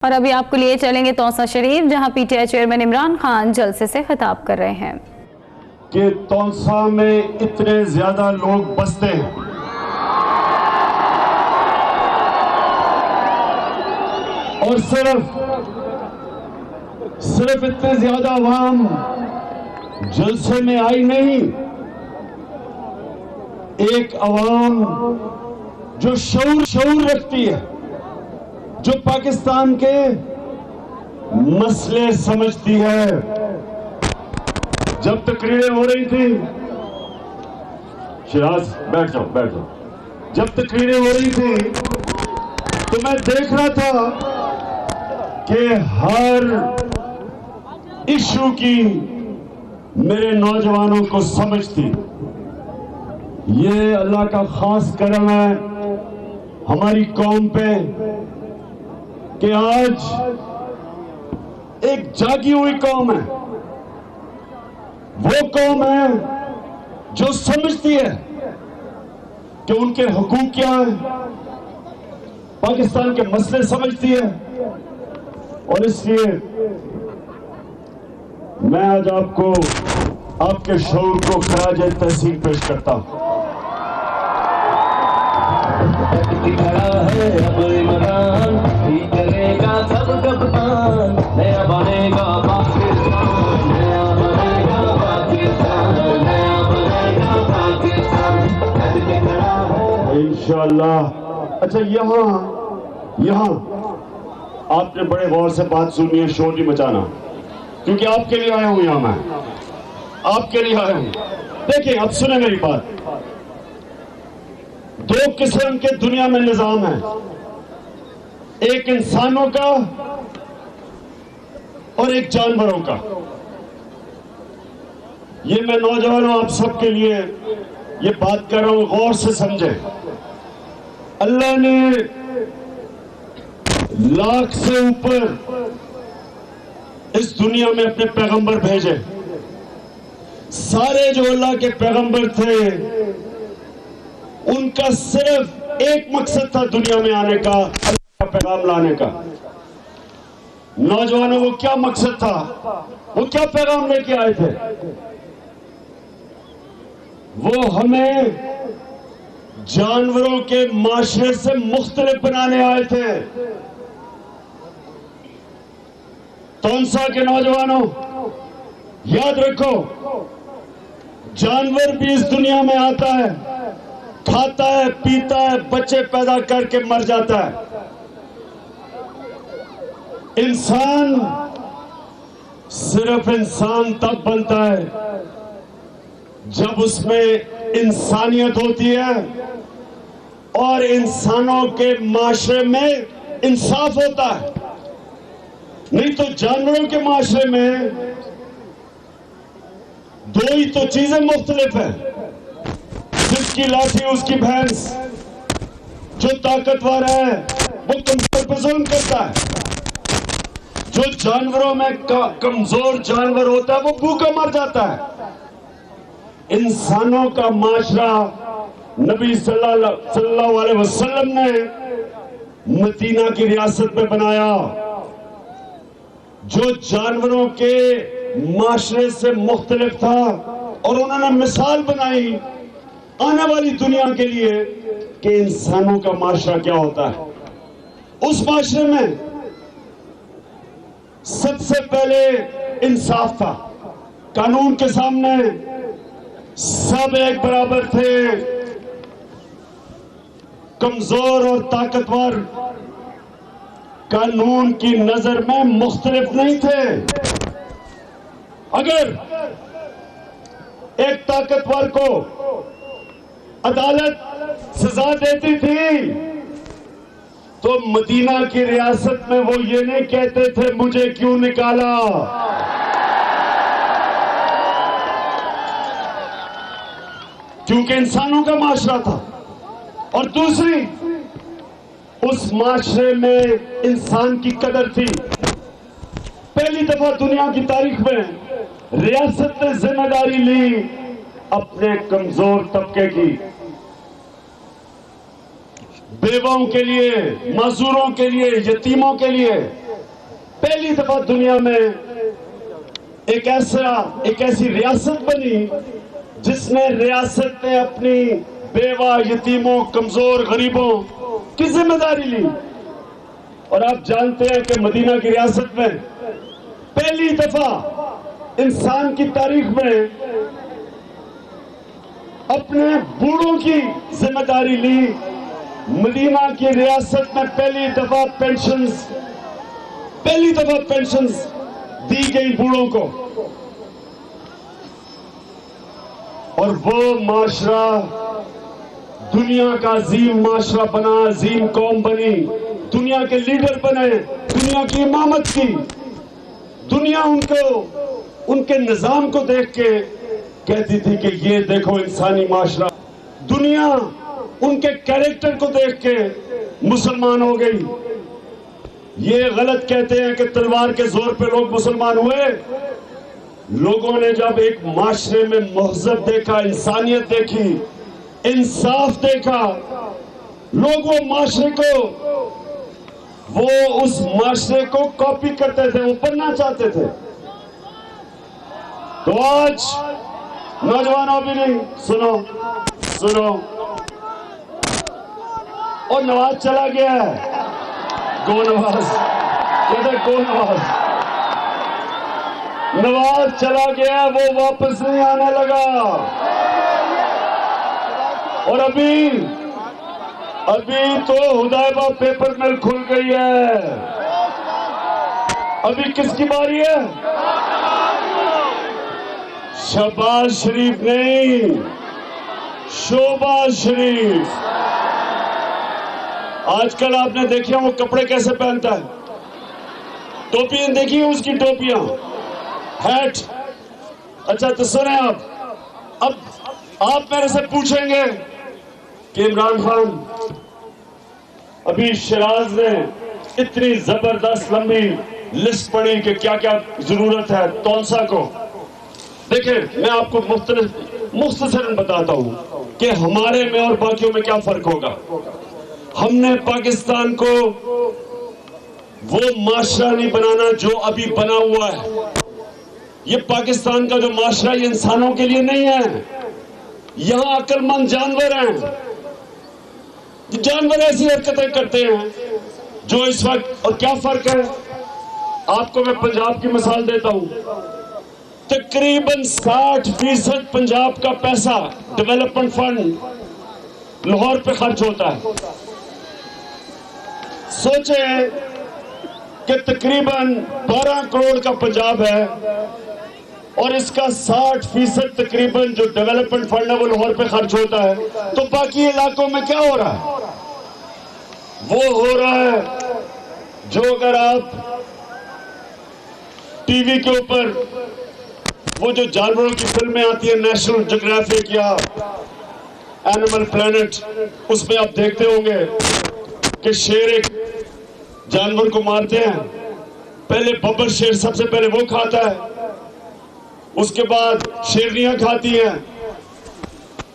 और अभी आपको लिए चलेंगे तौसा शरीफ, जहां पीटीआई चेयरमैन इमरान खान जलसे से खिताब कर रहे हैं कि तौसा में इतने ज्यादा लोग बसते हैं और सिर्फ इतने ज्यादा आवाम जलसे में आई नहीं, एक आवाम जो शऊर रखती है, जो पाकिस्तान के मसले समझती है। जब तकरीरें हो रही थी, शिराज बैठ जाओ। जब तकरीरें हो रही थी तो मैं देख रहा था कि हर इशू की मेरे नौजवानों को समझ थी। ये अल्लाह का खास करम है हमारी कौम पे कि आज एक जागी हुई कौम है। वो कौम है जो समझती है कि उनके हुकूक क्या है, पाकिस्तान के मसले समझती है। और इसलिए मैं आज आपको आपके शऊर को खराज तहसीन पेश करता हूं। खड़ा है अब इमरान, चलेगा सब कप्तान, नया बनेगा पाकिस्तान, नया बनेगा पाकिस्तान, नया बनेगा पाकिस्तान, खड़ा है इंशाअल्लाह। अच्छा, यहाँ आपने बड़े गौर से बात सुनी है, शोर नहीं मचाना, क्योंकि आपके लिए आया हूं। यहां मैं आपके लिए आया हूं। देखिए, अब सुने मेरी बात। दो किस्म के दुनिया में निजाम है, एक इंसानों का और एक जानवरों का। ये मैं नौजवानों आप सबके लिए ये बात कर रहा हूं, गौर से समझे। अल्लाह ने लाख से ऊपर इस दुनिया में अपने पैगंबर भेजे। सारे जो अल्लाह के पैगंबर थे, उनका सिर्फ एक मकसद था दुनिया में आने का, अल्लाह का पैगाम लाने का। नौजवानों को क्या मकसद था, वो क्या पैगाम लेके आए थे? वो हमें जानवरों के माशरे से मुख्तलिफ बनाने आए थे। तौसा के नौजवानों, याद रखो, जानवर भी इस दुनिया में आता है, खाता है, पीता है, बच्चे पैदा करके मर जाता है। इंसान सिर्फ इंसान तब बनता है जब उसमें इंसानियत होती है और इंसानों के माशरे में इंसाफ होता है। नहीं तो जानवरों के माशरे में दो ही तो चीजें मुख्तलिफ है, जिसकी लाठी उसकी भैंस। जो ताकतवर है वो कमजोर पर जुल्म करता है, जो जानवरों में कमजोर जानवर होता है वो भूखा मर जाता है। इंसानों का माशरा नबी सल्लल्लाहु अलैहि वसल्लम ने मदीना की रियासत में बनाया, जो जानवरों के माशरे से मुख्तलिफ था। और उन्होंने मिसाल बनाई आने वाली दुनिया के लिए कि इंसानों का माशरा क्या होता है। उस माशरे में सबसे पहले इंसाफ था, कानून के सामने सब एक बराबर थे, कमजोर और ताकतवर कानून की नजर में मुख्तलिफ नहीं थे। अगर एक ताकतवर को अदालत सजा देती थी तो मदीना की रियासत में वो ये नहीं कहते थे मुझे क्यों निकाला। क्योंकि इंसानों का माशरा था। और दूसरी, उस माशरे में इंसान की कदर थी। पहली दफा दुनिया की तारीख में रियासत ने जिम्मेदारी ली अपने कमजोर तबके की, बेवाओं के लिए, मजदूरों के लिए, यतीमों के लिए। पहली दफा दुनिया में एक ऐसी रियासत बनी जिसने रियासत ने अपनी बेवा, यतीमों, कमजोर, गरीबों की जिम्मेदारी ली। और आप जानते हैं कि मदीना की रियासत में पहली दफा इंसान की तारीख में अपने बूढ़ों की जिम्मेदारी ली। मदीना की रियासत में पहली दफा पेंशन्स दी गई बूढ़ों को। और वो माशरा दुनिया का अजीम माशरा बना, अजीम कौम बनी, दुनिया के लीडर बने, दुनिया की इमामत की। दुनिया उनके निजाम को देख के कहती थी कि ये देखो इंसानी माशरा। दुनिया उनके कैरेक्टर को देख के मुसलमान हो गई। ये गलत कहते हैं कि तलवार के जोर पे लोग मुसलमान हुए। लोगों ने जब एक माशरे में महज़ब देखा, इंसानियत देखी, इंसाफ देखा, लोग उस माशरे को कॉपी करते थे, वो बनना चाहते थे। तो आज नौजवानों भी नहीं, सुनो और नवाज चला गया है। गो नवाज चला गया, वो वापस नहीं आने लगा। और अभी तो हुदैबा पेपर मिल खुल गई है। अभी किसकी बारी है? शहबाज शरीफ नहीं, शोबाज शरीफ। आजकल आपने देखिए वो कपड़े कैसे पहनता है, टोपियां देखिए उसकी, टोपियां, हैट। अच्छा तो सुने अब आप मेरे से पूछेंगे कि इमरान खान, अभी शिराज ने इतनी जबरदस्त लंबी लिस्ट पढ़ी कि क्या क्या जरूरत है तौंसा को। देखिए मैं आपको मुख्तसरन बताता हूं कि हमारे में और बाकियों में क्या फर्क होगा। हमने पाकिस्तान को वो माशरा नहीं बनाना जो अभी बना हुआ है। ये पाकिस्तान का जो माशरा ये इंसानों के लिए नहीं है। यहां अक्लमंद जानवर हैं, जानवर ऐसी हरकतें करते हैं जो इस वक्त। और क्या फर्क है, आपको मैं पंजाब की मिसाल देता हूं। तकरीबन 60% पंजाब का पैसा डेवलपमेंट फंड लाहौर पे खर्च होता है। सोचे कि तकरीबन 12 करोड़ का पंजाब है और इसका 60% तकरीबन जो डेवलपमेंट फंड है वो लाहौर पे खर्च होता है। तो बाकी इलाकों में क्या हो रहा है? वो हो रहा है जो अगर आप टीवी के ऊपर वो जो जानवरों की फिल्में आती है, नेशनल ज्योग्राफिक या एनिमल प्लेनेट, उसमें आप देखते होंगे कि शेर एक जानवर को मारते हैं। पहले बब्बर शेर सबसे पहले वो खाता है, उसके बाद शेरनियां खाती हैं,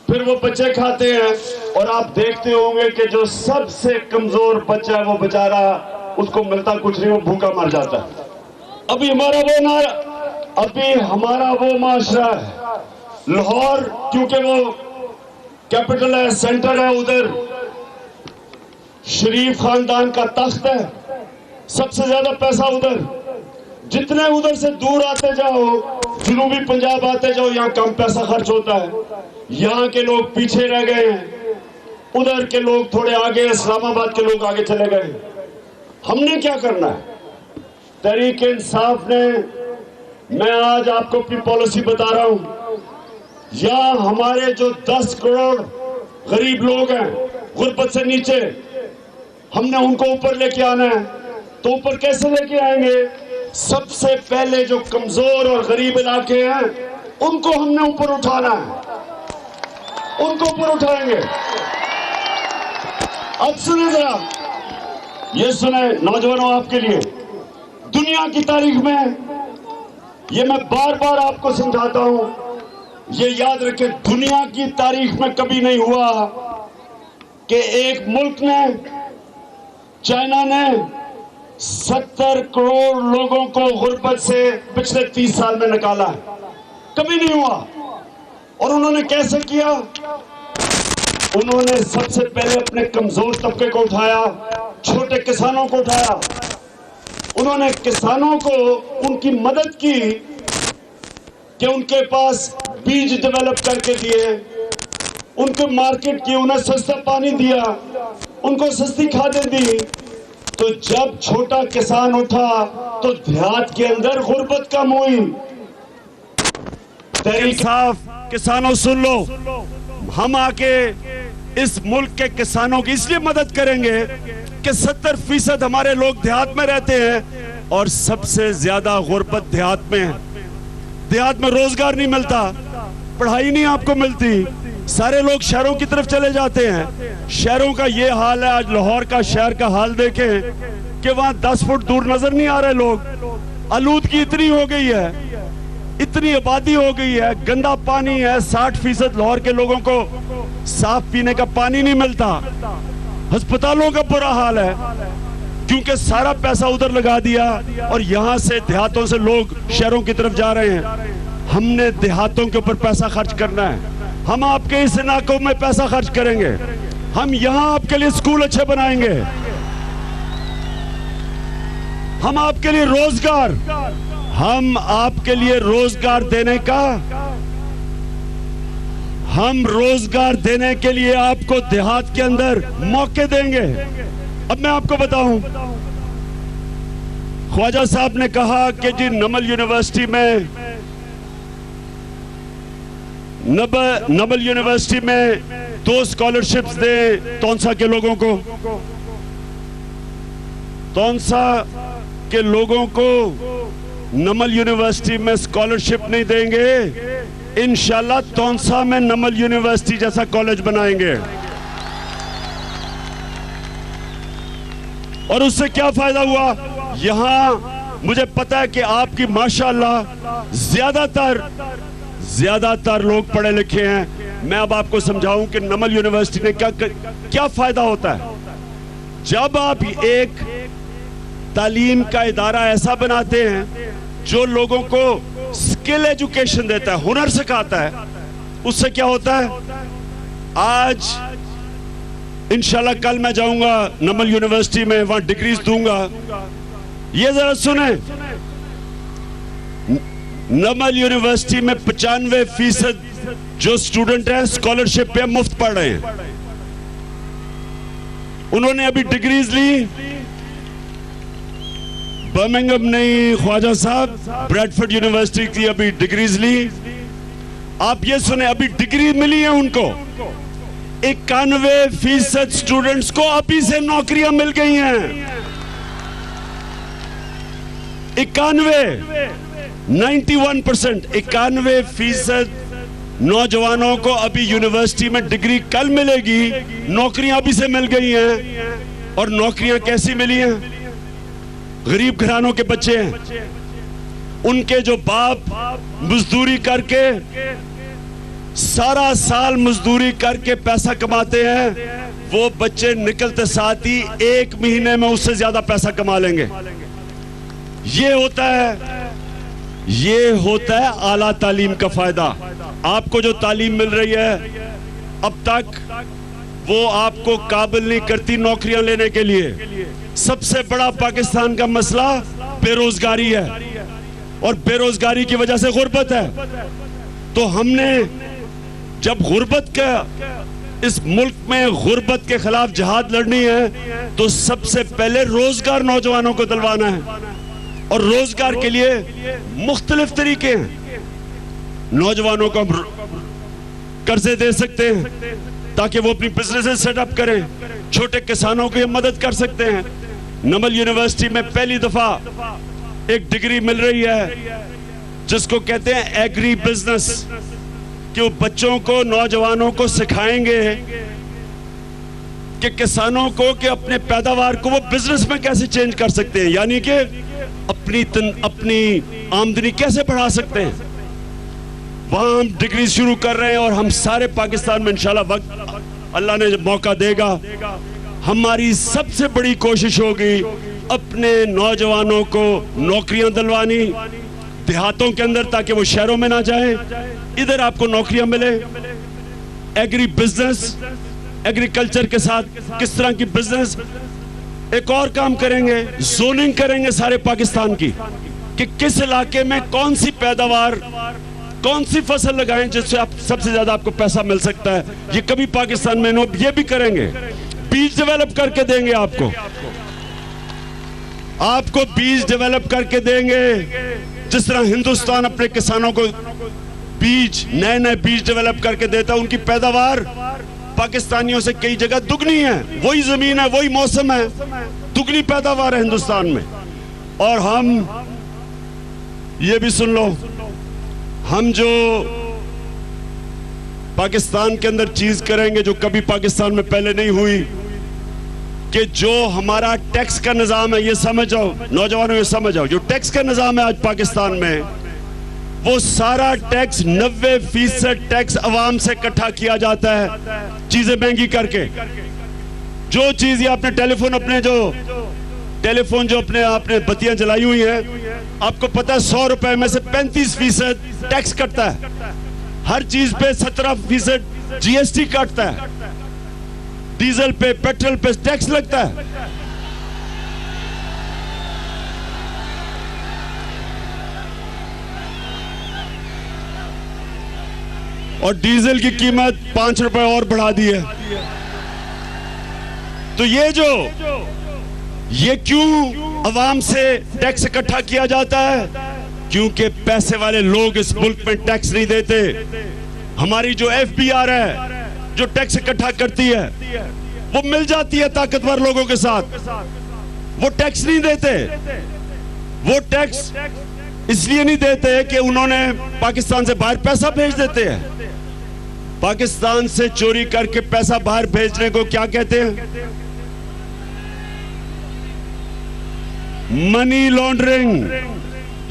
फिर वो बच्चे खाते हैं। और आप देखते होंगे कि जो सबसे कमजोर बच्चा है वो बेचारा, उसको मिलता कुछ नहीं, वो भूखा मर जाता है। अभी हमारा वो माशरा है। लाहौर क्योंकि वो कैपिटल है, सेंटर है, उधर शरीफ खानदान का तख्त है, सबसे ज्यादा पैसा उधर। जितने उधर से दूर आते जाओ, जनूबी पंजाब आते जाओ, यहाँ कम पैसा खर्च होता है। यहाँ के लोग पीछे रह गए हैं, उधर के लोग थोड़े आगे, इस्लामाबाद के लोग आगे चले गए। हमने क्या करना है? तहरीक-ए-इंसाफ ने, मैं आज आपको अपनी पॉलिसी बता रहा हूं, या हमारे जो 10 करोड़ गरीब लोग हैं गुर्बत से नीचे, हमने उनको ऊपर लेके आना है। तो ऊपर कैसे लेके आएंगे? सबसे पहले जो कमजोर और गरीब इलाके हैं उनको हमने ऊपर उठाना है, उनको ऊपर उठाएंगे। अब सुने जरा, ये सुने नौजवानों, आपके लिए दुनिया की तारीख में, ये मैं बार बार आपको समझाता हूं, ये याद रखें, दुनिया की तारीख में कभी नहीं हुआ कि एक मुल्क ने, चाइना ने 70 करोड़ लोगों को गुर्बत से पिछले 30 साल में निकाला है, कभी नहीं हुआ। और उन्होंने कैसे किया? उन्होंने सबसे पहले अपने कमजोर तबके को उठाया, छोटे किसानों को उठाया। उन्होंने किसानों को उनकी मदद की कि उनके पास बीज डेवलप करके दिए, उनको मार्केट की, उन्हें सस्ता पानी दिया, उनको सस्ती खादें दी। तो जब छोटा किसान उठा तो देहात के अंदर गुर्बत कम हुई। तहरीक साफ किसानों सुन लो, हम आके इस मुल्क के किसानों की इसलिए मदद करेंगे कि 70% हमारे लोग देहात में रहते हैं और सबसे ज्यादा गुर्बत देहात में है। देहात में रोजगार नहीं मिलता, पढ़ाई नहीं आपको मिलती, सारे लोग शहरों की तरफ चले जाते हैं। शहरों का ये हाल है, आज लाहौर का शहर का हाल देखें कि वहां 10 फुट दूर नजर नहीं आ रहे लोग। आलूदगी इतनी हो गई है, इतनी आबादी हो गई है, गंदा पानी है, 60% लाहौर के लोगों को साफ पीने का पानी नहीं मिलता। अस्पतालों का बुरा हाल है क्योंकि सारा पैसा उधर लगा दिया और यहां से देहातों से लोग शहरों की तरफ जा रहे हैं। हमने देहातों के ऊपर पैसा खर्च करना है। हम आपके इस इलाकों में पैसा खर्च करेंगे, हम यहां आपके लिए स्कूल अच्छे बनाएंगे, हम आपके लिए रोजगार, हम आपके लिए रोजगार देने का, हम रोजगार देने के लिए आपको देहात के अंदर मौके देंगे। अब मैं आपको बताऊं, ख्वाजा साहब ने कहा कि जी नमल यूनिवर्सिटी में 2 स्कॉलरशिप्स दे तौंसा के लोगों को। तौंसा के लोगों को नमल यूनिवर्सिटी में स्कॉलरशिप नहीं देंगे, इंशाल्लाह तौंसा में नमल यूनिवर्सिटी जैसा कॉलेज बनाएंगे। और उससे क्या फायदा हुआ? यहां मुझे पता है कि आपकी माशाल्लाह ज्यादातर लोग पढ़े लिखे हैं। मैं अब आपको समझाऊं कि नमल यूनिवर्सिटी ने क्या फायदा होता है। जब आप एक तालीम का इदारा ऐसा बनाते हैं जो लोगों को स्किल एजुकेशन देता है, हुनर सिखाता है, उससे क्या होता है? आज इंशाल्लाह कल मैं जाऊंगा नमल यूनिवर्सिटी में, वहां डिग्रीज दूंगा। ये जरा सुने, नमल यूनिवर्सिटी में 95% जो स्टूडेंट हैं स्कॉलरशिप पे मुफ्त पढ़ रहे हैं। उन्होंने अभी डिग्रीज ली, बर्मिंघम नहीं ख्वाजा साहब, ब्रैडफोर्ड यूनिवर्सिटी की अभी डिग्रीज ली। आप ये सुने, अभी डिग्री मिली है उनको। 91% स्टूडेंट्स को अभी से नौकरियां मिल गई हैं। 91% नौजवानों को अभी यूनिवर्सिटी में डिग्री कल मिलेगी, नौकरियां अभी से मिल गई हैं। और नौकरियां कैसी मिली हैं? गरीब घरानों के बच्चे हैं, उनके जो बाप मजदूरी करके सारा साल मजदूरी करके पैसा कमाते हैं, वो बच्चे निकलते साथ ही 1 महीने में उससे ज्यादा पैसा कमा लेंगे। ये होता है आला तालीम का फायदा। आपको जो तालीम मिल रही है अब तक वो आपको काबिल नहीं करती नौकरियां लेने के लिए। सबसे बड़ा पाकिस्तान का मसला बेरोजगारी है और बेरोजगारी की वजह से गुर्बत है। तो हमने जब गुर्बत का इस मुल्क में गुर्बत के खिलाफ जहाद लड़नी है तो सबसे पहले रोजगार नौजवानों को दिलवाना है। और रोजगार के लिए मुख्तलिफ तरीके हैं। नौजवानों को हम कर्जे दे सकते हैं ताकि वो अपनी बिजनेस सेटअप करें, छोटे किसानों की मदद कर सकते हैं। नमल यूनिवर्सिटी में पहली दफा एक डिग्री मिल रही है जिसको कहते हैं एग्री बिजनेस, कि वो बच्चों को, नौजवानों को सिखाएंगे कि किसानों को कि अपने पैदावार को वो बिजनेस में कैसे चेंज कर सकते हैं, यानी कि अपनी आमदनी कैसे बढ़ा सकते हैं। वहां हम डिग्री शुरू कर रहे हैं और हम सारे पाकिस्तान में इंशाल्लाह वक्त अल्लाह ने जब मौका देगा, हमारी सबसे बड़ी कोशिश होगी अपने नौजवानों को नौकरियां दिलवानी देहातों के अंदर, ताकि वो शहरों में ना जाएं, इधर आपको नौकरियां मिले। एग्री बिजनेस, एग्रीकल्चर के साथ किस तरह की बिजनेस। एक और काम करेंगे, जोनिंग करेंगे सारे पाकिस्तान की, कि किस इलाके में कौन सी पैदावार, कौन सी फसल लगाएं जिससे आप सबसे ज्यादा आपको पैसा मिल सकता है। ये कभी पाकिस्तान में ये भी करेंगे। बीज डेवलप करके देंगे आपको बीज डेवलप करके देंगे। जिस तरह हिंदुस्तान अपने किसानों को बीज, नए नए बीज डेवलप करके देता है, उनकी पैदावार पाकिस्तानियों से कई जगह दुगनी है। वही जमीन है, वही मौसम है, दुगनी पैदावार है हिंदुस्तान में। और हम ये भी सुन लो, हम जो पाकिस्तान के अंदर चीज करेंगे जो कभी पाकिस्तान में पहले नहीं हुई, कि जो हमारा टैक्स का निजाम है, ये समझ जाओ नौजवानों, ये समझ जाओ, जो टैक्स का निजाम है आज पाकिस्तान में, वो सारा टैक्स 90% टैक्स अवाम से इकट्ठा किया जाता है चीजें महंगी करके। जो चीज ये आपने टेलीफोन जो अपने आपने बत्तियां जलाई हुई हैं, आपको पता है 100 रुपए में से 35% टैक्स कटता है। हर चीज पे 17% जीएसटी कटता है। डीजल पे, पेट्रोल पे टैक्स लगता है। और डीजल की कीमत 5 रुपए और बढ़ा दी है। तो ये क्यों अवाम से टैक्स इकट्ठा किया जाता है? क्योंकि पैसे वाले लोग इस मुल्क में टैक्स नहीं देते। हमारी जो एफबीआर है, जो टैक्स इकट्ठा करती है, वो मिल जाती है ताकतवर लोगों के साथ। वो टैक्स नहीं देते। वो टैक्स इसलिए नहीं देते कि उन्होंने पाकिस्तान से बाहर पैसा भेज देते हैं। पाकिस्तान से चोरी करके पैसा बाहर भेजने को क्या कहते हैं? Money laundering.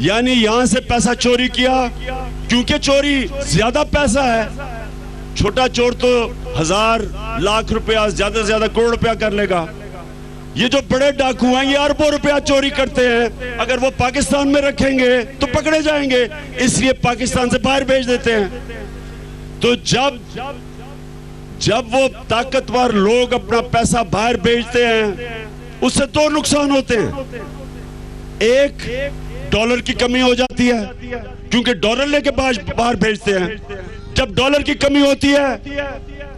यानी यहां से पैसा चोरी किया, क्योंकि चोरी ज्यादा पैसा है। छोटा चोर तो 1000 लाख रुपया, ज्यादा से ज्यादा करोड़ रुपया कर लेगा। ये जो बड़े डाकू हैं, ये अरबों रुपया चोरी करते हैं। अगर वो पाकिस्तान में रखेंगे तो पकड़े जाएंगे, इसलिए पाकिस्तान से बाहर भेज देते हैं। तो जब वो ताकतवर लोग अपना पैसा बाहर भेजते हैं, उससे दो नुकसान होते हैं। एक, डॉलर की कमी हो जाती है, क्योंकि डॉलर लेके बाहर भेजते हैं। जब डॉलर की कमी होती है,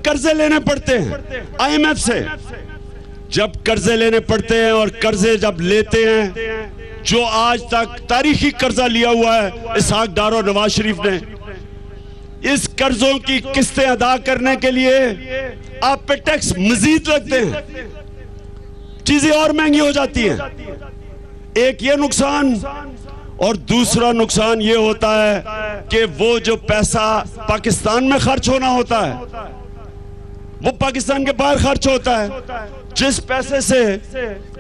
कर्जे लेने पड़ते हैं आईएमएफ से। जब कर्जे लेने पड़ते हैं, और कर्जे जब लेते हैं, जो आज तक तारीखी कर्जा लिया हुआ है इसहाक डार और नवाज शरीफ ने, इस कर्जों की किस्तें अदा करने के लिए आप पे टैक्स मजीद लगते हैं, चीजें और महंगी हो जाती हैं। एक ये नुकसान, और दूसरा नुकसान ये होता है कि वो जो पैसा पाकिस्तान में खर्च होना होता है, वो पाकिस्तान के बाहर खर्च होता है। जिस पैसे से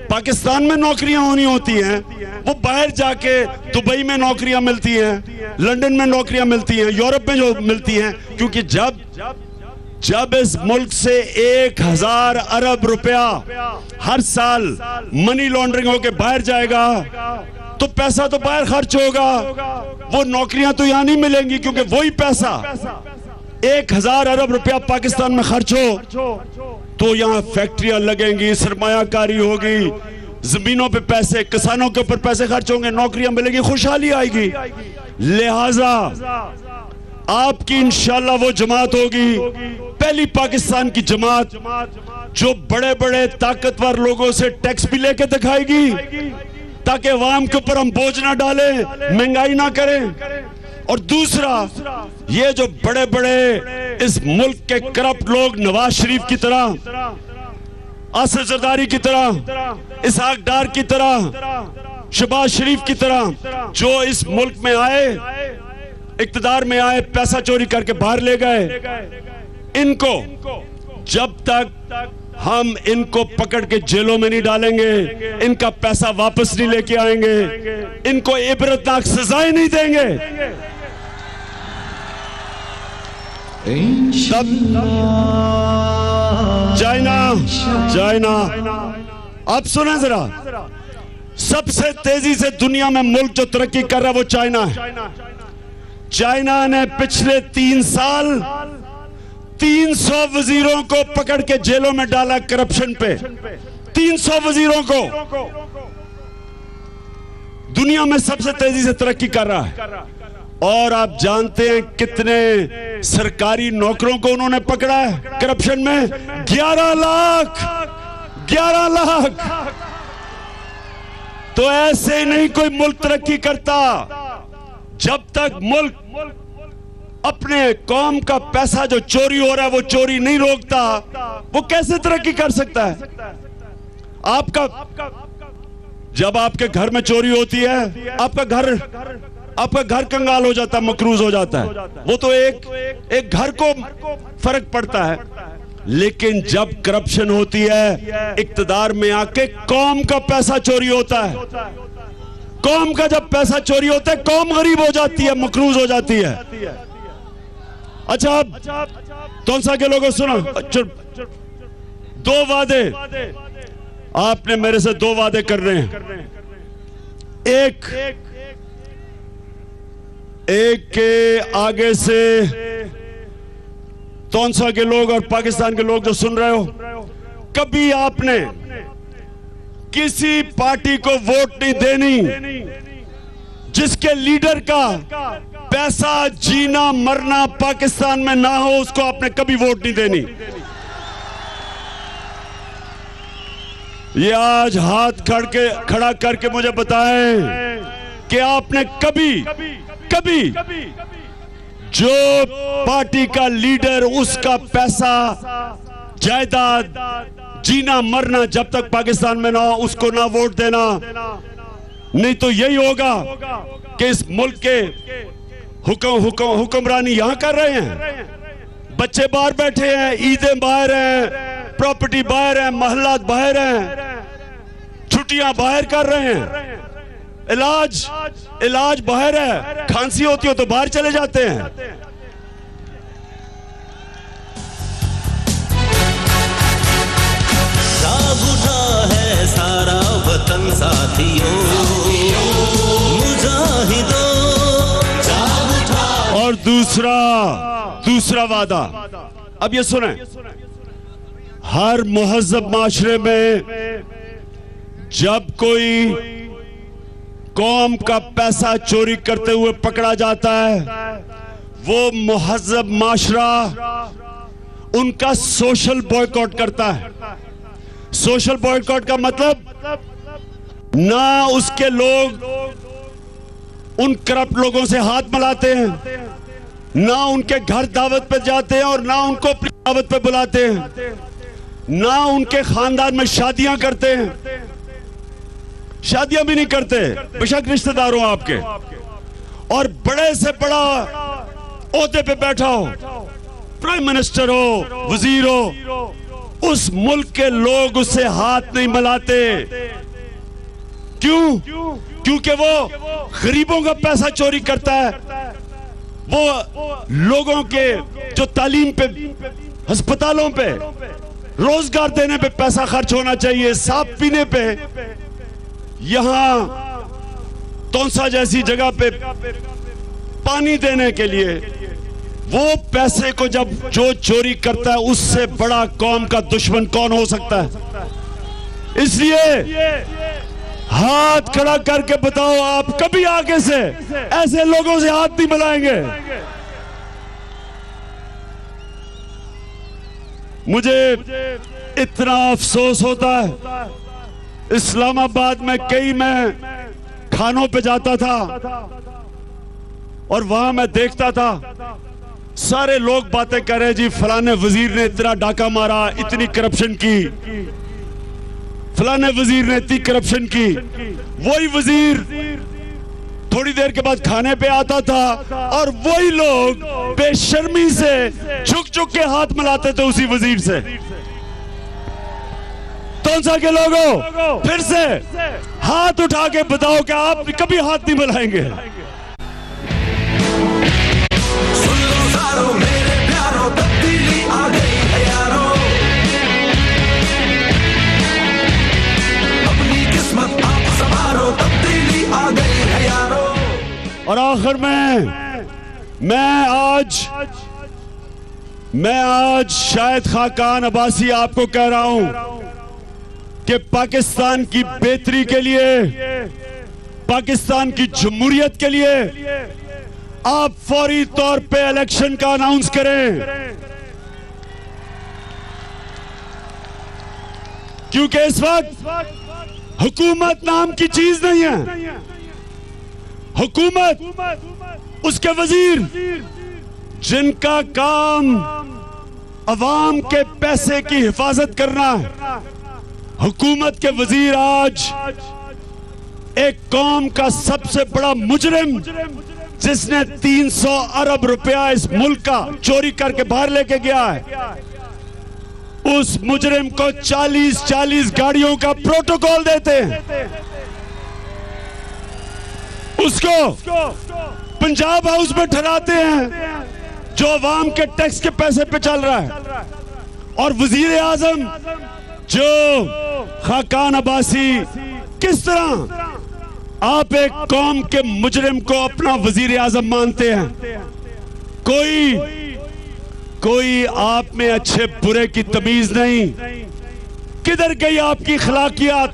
पाकिस्तान में नौकरियां होनी होती हैं, वो बाहर जाके दुबई में नौकरियां मिलती हैं, लंदन में नौकरियां मिलती हैं, यूरोप में जो मिलती हैं। क्योंकि जब इस मुल्क से 1000 अरब रुपया हर साल मनी लॉन्ड्रिंग होके बाहर जाएगा, तो पैसा तो बाहर खर्च होगा, वो नौकरियां तो यहां नहीं मिलेंगी। क्योंकि वही पैसा 1000 अरब रुपया पाकिस्तान में खर्च हो तो यहां फैक्ट्रियां लगेंगी, सरमायाकारी होगी, जमीनों पे पैसे, किसानों के ऊपर पैसे खर्च होंगे, नौकरियां मिलेगी, खुशहाली आएगी। लिहाजा आपकी इंशाल्लाह वो जमात होगी, पहली पाकिस्तान की जमात, जो बड़े बड़े ताकतवर लोगों से टैक्स भी लेके दिखाएगी, ताकि अवाम के ऊपर हम बोझ ना डालें, महंगाई ना करें। और दूसरा, ये जो बड़े बड़े इस मुल्क के करप्ट लोग, नवाज शरीफ की तरह, आसिफ जरदारी की तरह, इसहाक डार की तरह, शहबाज शरीफ की तरह, जो इस मुल्क में आए, इक्तदार में आए, पैसा चोरी करके बाहर ले गए, इनको जब तक हम इनको पकड़ के जेलों में नहीं डालेंगे, इनका पैसा वापस नहीं लेके आएंगे, इनको इबरतनाक सजाएं नहीं देंगे, तब चाइना, आप सुने जरा, सबसे तेजी से दुनिया में मुल्क जो तरक्की कर रहा है वो चाइना है। चाइना ने पिछले 3 साल 300 वजीरों को पकड़ के जेलों में डाला करप्शन पे। 300 वजीरों को। दुनिया में सबसे तेजी से तरक्की कर रहा है। और आप जानते हैं कितने सरकारी नौकरों को उन्होंने पकड़ा है करप्शन में? 11 लाख। 11 लाख। तो ऐसे ही नहीं कोई मुल्क तरक्की करता। जब तक मुल्क अपने कौम का पैसा जो चोरी हो रहा है वो चोरी नहीं रोकता, वो कैसे तरक्की कर सकता है? जब आपके घर में चोरी होती है, आपका घर कंगाल हो जाता है, मकरूज हो जाता है। वो तो एक घर को फर्क पड़ता है। लेकिन जब करप्शन होती है, इक्तदार में आके कौम का पैसा चोरी होता है। कौम का जब पैसा चोरी होता है, कौम गरीब हो जाती है, मकरूज हो जाती है। अच्छा, तौंसा के लोगों सुनो, 2 वादे आपने मेरे से 2 वादे कर रहे हैं। एक के आगे से तौंसा के लोग और पाकिस्तान के लोग जो सुन रहे हो, कभी आपने किसी पार्टी को वोट नहीं देनी जिसके लीडर का पैसा जीना मरना पाकिस्तान में ना हो, उसको आपने कभी वोट नहीं देनी। ये आज हाथ खड़ा करके मुझे बताएं कि आपने कभी जो पार्टी का लीडर, उसका पैसा जायदाद जीना मरना जब तक पाकिस्तान में ना हो, उसको ना वोट देना। नहीं तो यही होगा कि इस मुल्क के हुक्मरानी यहां कर रहे हैं, बच्चे बाहर बैठे हैं, ईदें बाहर हैं, प्रॉपर्टी बाहर है, महल्लात बाहर हैं, छुट्टियां बाहर कर रहे हैं, इलाज बाहर है, खांसी होती हो तो बाहर चले जाते हैं। जाग उठा है सारा वतन साथियों, मुजाहिदों जाग उठा। और दूसरा वादा, अब ये सुने, हर मुहज़्ज़ब माशरे में जब कोई कौम का पैसा चोरी करते हुए पकड़ा जाता है, वो मुहज़्ज़ब माशरा उनका सोशल बॉयकॉट करता है। सोशल बॉयकॉट का मतलब ना उसके लोग उन करप्ट लोगों से हाथ मिलाते हैं, ना उनके घर दावत पे जाते हैं और ना उनको अपनी दावत पे बुलाते हैं, ना उनके खानदान में शादियां करते हैं। शादियां भी नहीं करते, बेशक रिश्तेदार हो आपके, और बड़े से बड़ा ओहदे पे बैठा हो, प्राइम मिनिस्टर हो, वजीर हो, उस मुल्क के लोग उससे हाथ नहीं मिलाते। क्यों? क्योंकि वो गरीबों का पैसा चोरी करता है। वो लोगों के जो तालीम पे, अस्पतालों पे, रोजगार देने पे पैसा खर्च होना चाहिए, साफ पीने पे, यहां तौंसा जैसी जगह पे पानी देने के लिए, वो पैसे को जब जो चोरी करता है, उससे बड़ा कौम का दुश्मन कौन हो सकता है? इसलिए हाथ खड़ा करके बताओ, आप कभी आगे से ऐसे लोगों से हाथ नहीं मिलाएंगे। मुझे इतना अफसोस होता है, इस्लामाबाद में मैं खानों पे जाता था और वहां मैं देखता था, सारे लोग बातें कर रहे, जी फलाने वजीर ने इतना डाका मारा, इतनी करप्शन की, फलाने वजीर ने इतनी करप्शन की। वही वजीर थोड़ी देर के बाद खाने पे आता था और वही लोग बेशर्मी से झुक के हाथ मिलाते थे उसी वजीर से। तौंसा के लोगों, फिर से हाथ उठा के बताओ कि आप कभी हाथ नहीं मिलाएंगे। सुन लो सारो मेरे प्यारो, तब्दीली आ गई है यारो, अपनी किस्मत आप संभालो। और आखिर में मैं आज शाहिद खाकान अब्बासी आपको कह रहा हूं कि पाकिस्तान की बेहतरी के लिए, पाकिस्तान की जमहूरियत के लिए आप फौरी तौर पे इलेक्शन का अनाउंस करें, क्योंकि इस वक्त हुकूमत नाम की चीज नहीं है। हुकूमत उसके वजीर जिनका काम अवाम के पैसे की हिफाजत करना है, हुकूमत के वजीर आज एक कौम का सबसे बड़ा मुजरिम जिसने 300 अरब रुपया इस मुल्क का चोरी करके बाहर लेके गया है, उस मुजरिम को 40 गाड़ियों का प्रोटोकॉल देते हैं, उसको पंजाब हाउस में ठहराते हैं जो अवाम के टैक्स के पैसे पे चल रहा है, और वजीर आजम जो खाकान अब्बासी, किस तरह आप एक कौम के मुजरिम को अपना वजीर आजम मानते हैं? कोई आप में अच्छे बुरे की तमीज नहीं, किधर गई आपकी अखलाकियात?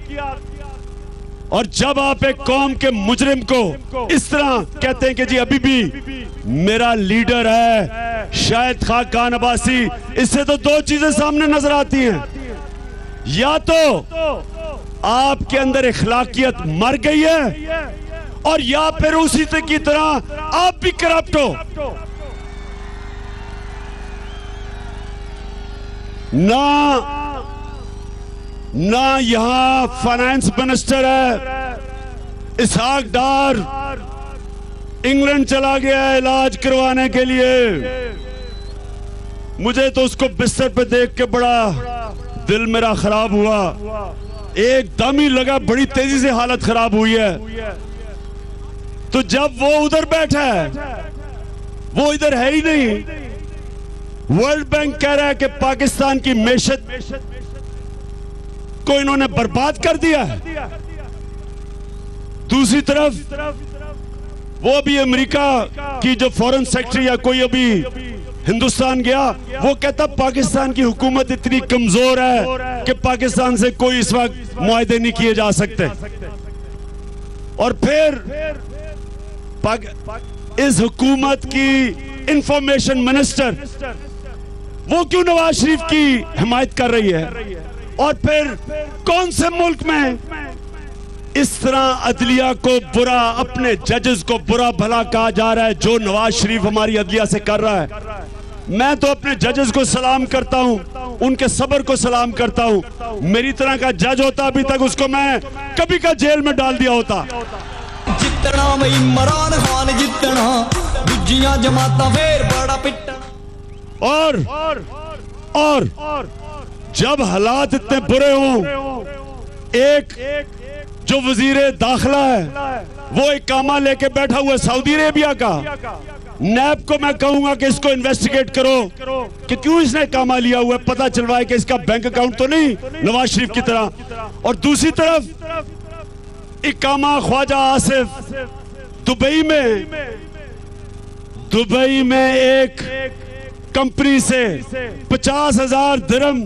और जब आप एक कौम के मुजरिम को इस तरह कहते हैं कि जी अभी भी मेरा लीडर है शाहिद खाकान अब्बासी, इससे तो दो चीजें सामने नजर आती हैं, या तो आपके अंदर अखलाकियत मर गई है, और या फिर उसी की तरह आप भी करप्ट हो। ना यहां फाइनेंस मिनिस्टर है, इसहाक डार इंग्लैंड चला गया है इलाज करवाने के लिए। मुझे तो उसको बिस्तर पे देख के बड़ा दिल मेरा खराब हुआ, एकदम ही लगा बड़ी तेजी से हालत खराब हुई है। तो जब वो उधर बैठा है, वो इधर है ही नहीं। वर्ल्ड बैंक कह रहा है कि पाकिस्तान की मेशत को इन्होंने बर्बाद कर दिया है। दूसरी तरफ वो अभी अमेरिका की जो फॉरेन सेक्रेटरी या कोई अभी हिंदुस्तान गया, वो कहता पाकिस्तान की हुकूमत इतनी कमजोर है कि पाकिस्तान से कोई इस वक्त मुआहदे नहीं किए जा सकते। और फिर इस हुकूमत की इंफॉर्मेशन मिनिस्टर वो क्यों नवाज शरीफ की हिमायत कर रही है? और फिर कौन से मुल्क में इस तरह अदलिया को बुरा, अपने जजेस को बुरा भला कहा जा रहा है जो नवाज शरीफ हमारी अदलिया से कर रहा है? मैं तो अपने जजेस को सलाम करता हूं, उनके सब्र को सलाम करता हूं। मेरी तरह का जज होता अभी तक उसको मैं कभी का जेल में डाल दिया होता। जितना मैं इमरान खान जितना दूजियां जमाता फिर बड़ा पिट्टा। और जब हालात इतने बुरे हों, एक जो वजीरे दाखिला है वो एक कामा लेके बैठा हुआ सऊदी अरेबिया का, नैब को मैं कहूंगा कि इसको इन्वेस्टिगेट करो कि क्यों इसने कामा लिया हुआ है, पता चलवाए कि इसका बैंक अकाउंट तो नहीं नवाज शरीफ की तरह। और दूसरी तरफ इकामा ख्वाजा आसिफ दुबई में एक कंपनी से 50,000 दिरहम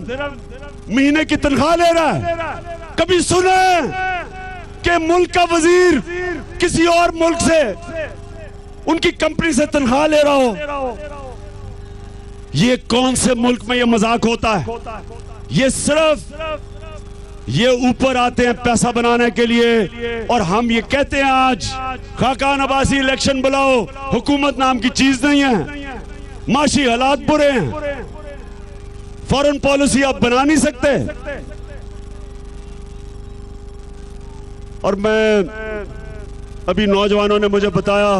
महीने की तनख्वाह ले रहा है। कभी सुना कि मुल्क का वजीर किसी और मुल्क से उनकी कंपनी से तनख्वाह ले रहा हो? ये कौन से मुल्क में ये मजाक होता है? ये सिर्फ ये ऊपर आते हैं पैसा बनाने के लिए, और हम ये कहते हैं आज खाकान अब्बासी इलेक्शन बुलाओ। हुकूमत नाम की चीज नहीं है, माशी हालात बुरे हैं, फॉरेन पॉलिसी आप बना नहीं सकते। और मैं अभी नौजवानों ने मुझे बताया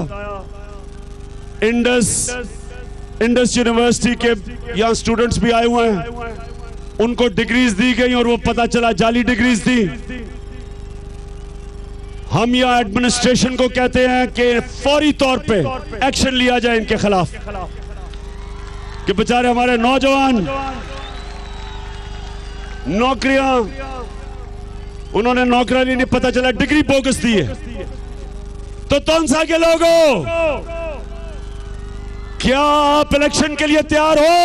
इंडस यूनिवर्सिटी के यहाँ स्टूडेंट्स भी आए हुए हैं, उनको डिग्रीज दी गई और वो पता चला जाली डिग्रीज दी। हम यहाँ एडमिनिस्ट्रेशन को कहते हैं कि फौरी तौर पे एक्शन लिया जाए इनके खिलाफ, कि बेचारे हमारे नौजवान नौकरियां, उन्होंने नौकरी नहीं, पता चला डिग्री बोगस दी है। तो तौसा के लोगों, क्या आप इलेक्शन के लिए तैयार हो?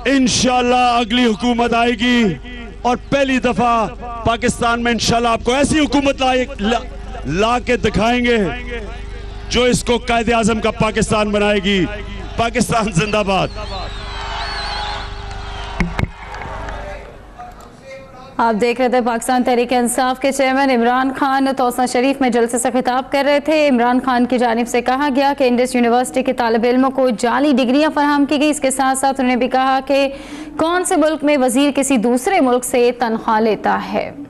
इंशाल्लाह अगली हुकूमत आएगी और पहली दफा पाकिस्तान में इंशाल्लाह आपको ऐसी हुकूमत ला के दिखाएंगे जो इसको कायदे आजम का पाकिस्तान बनाएगी। पाकिस्तान जिंदाबाद। आप देख रहे थे पाकिस्तान तहरीक इंसाफ के चेयरमैन इमरान खान तौसा शरीफ में जलसे से खिताब कर रहे थे। इमरान खान की जानिब से कहा गया कि इंडस यूनिवर्सिटी के तालिब इल्मों को जाली डिग्रियां फराहम की गई। इसके साथ साथ उन्होंने भी कहा कि कौन से मुल्क में वजीर किसी दूसरे मुल्क से तनख्वाह लेता है।